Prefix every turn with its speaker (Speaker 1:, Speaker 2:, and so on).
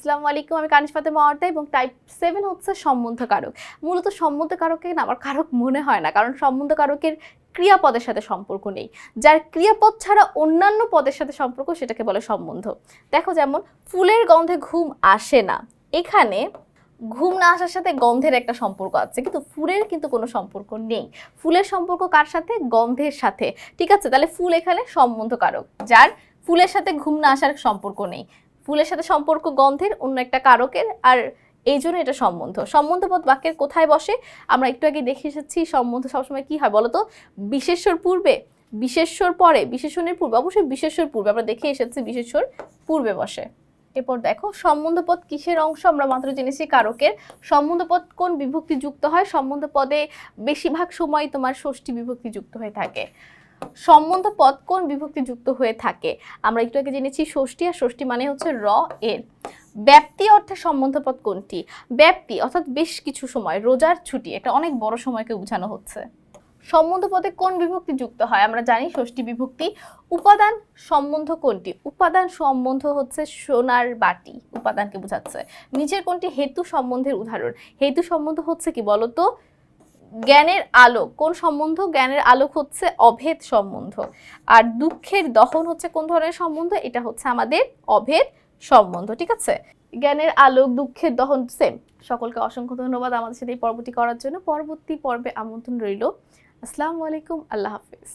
Speaker 1: আসসালামু আলাইকুম, আমি কানিশ ফাতেমা অর্তা এবং টাইপ 7 হচ্ছে সম্বন্ধকারক। মূলত সম্বন্ধকারককে না আমার কারক মনে হয় না, কারণ সম্বন্ধকারকের ক্রিয়াপদের সাথে সম্পর্ক নেই। যার ক্রিয়াপদ ছাড়া অন্যান্য পদের সাথে সম্পর্ক সেটাকে বলে সম্বন্ধ। দেখো, যেমন ফুলের গন্ধে ঘুম আসে না, এখানে ঘুম না আসার সাথে গন্ধের একটা সম্পর্ক আছে, কিন্তু ফুলের কিন্তু কোনো সম্পর্ক নেই। ফুলের সম্পর্ক কার সাথে? গন্ধের সাথে। ঠিক আছে, তাহলে ফুল এখানে সম্বন্ধকারক, যার ফুলের সাথে ঘুম না আসার সম্পর্ক নেই। ফুলের সাথে সম্পর্ক গন্ধের, অন্য একটা কারকের, আর এই জন্য এটা সম্বন্ধ। সম্বন্ধপদ বাক্যের কোথায় বসে আমরা একটু আগে দেখে এসেছি। সম্বন্ধ সবসময় কি হয় বলতো? বিশেষ্যর পূর্বে, বিশেষ্যর পরে, বিশেষণের পূর্বে, অবশ্যই বিশেষ্যর পূর্বে। আমরা দেখে এসেছি বিশেষ্যর পূর্বে বসে। এরপর দেখো, সম্বন্ধপদ কিসের অংশ? আমরা মাত্র জেনেছি কারকের। সম্বন্ধপদ কোন বিভক্তি যুক্ত হয়? সম্বন্ধপদে বেশিরভাগ সময় তোমার ষষ্ঠী বিভক্তি যুক্ত হয়ে থাকে। সম্বন্ধপদ কোন বিভক্তি যুক্ত হয়ে থাকে? আমরা একটু আগে জেনেছি ষষ্ঠী, আর ষষ্ঠী মানে হচ্ছে র এর। ব্যাপ্তি অর্থে সম্বন্ধপদ কোনটি? ব্যাপ্তি অর্থাৎ বেশ কিছু সময়, রোজার ছুটি, এটা অনেক বড় সময়কে বোঝানো হচ্ছে। সম্বন্ধপদে কোন বিভক্তি যুক্ত হয়? আমরা জানি ষষ্ঠী বিভক্তি। উপাদান সম্বন্ধ কোনটি? উপাদান সম্বন্ধ হচ্ছে সোনার বাটি, উপাদানকে বোঝাচ্ছে। নিচের কোনটি হেতু সম্বন্ধের উদাহরণ? হেতু সম্বন্ধ হচ্ছে কি বলতো? জ্ঞানের আলোক। কোন সম্বন্ধ? জ্ঞানের আলোক হচ্ছে অভেদ সম্বন্ধ। আর দুঃখের দহন হচ্ছে কোন ধরনের সম্বন্ধ? এটা হচ্ছে আমাদের অভেদ সম্বন্ধ। ঠিক আছে, জ্ঞানের আলোক, দুঃখের দহন সেম। সকলকে অসংখ্য ধন্যবাদ আমাদের সাথে এই পর্বটি করার জন্য। পরবর্তী পর্বে আমন্ত্রণ রইল। আসসালামু আলাইকুম, আল্লাহ হাফিজ।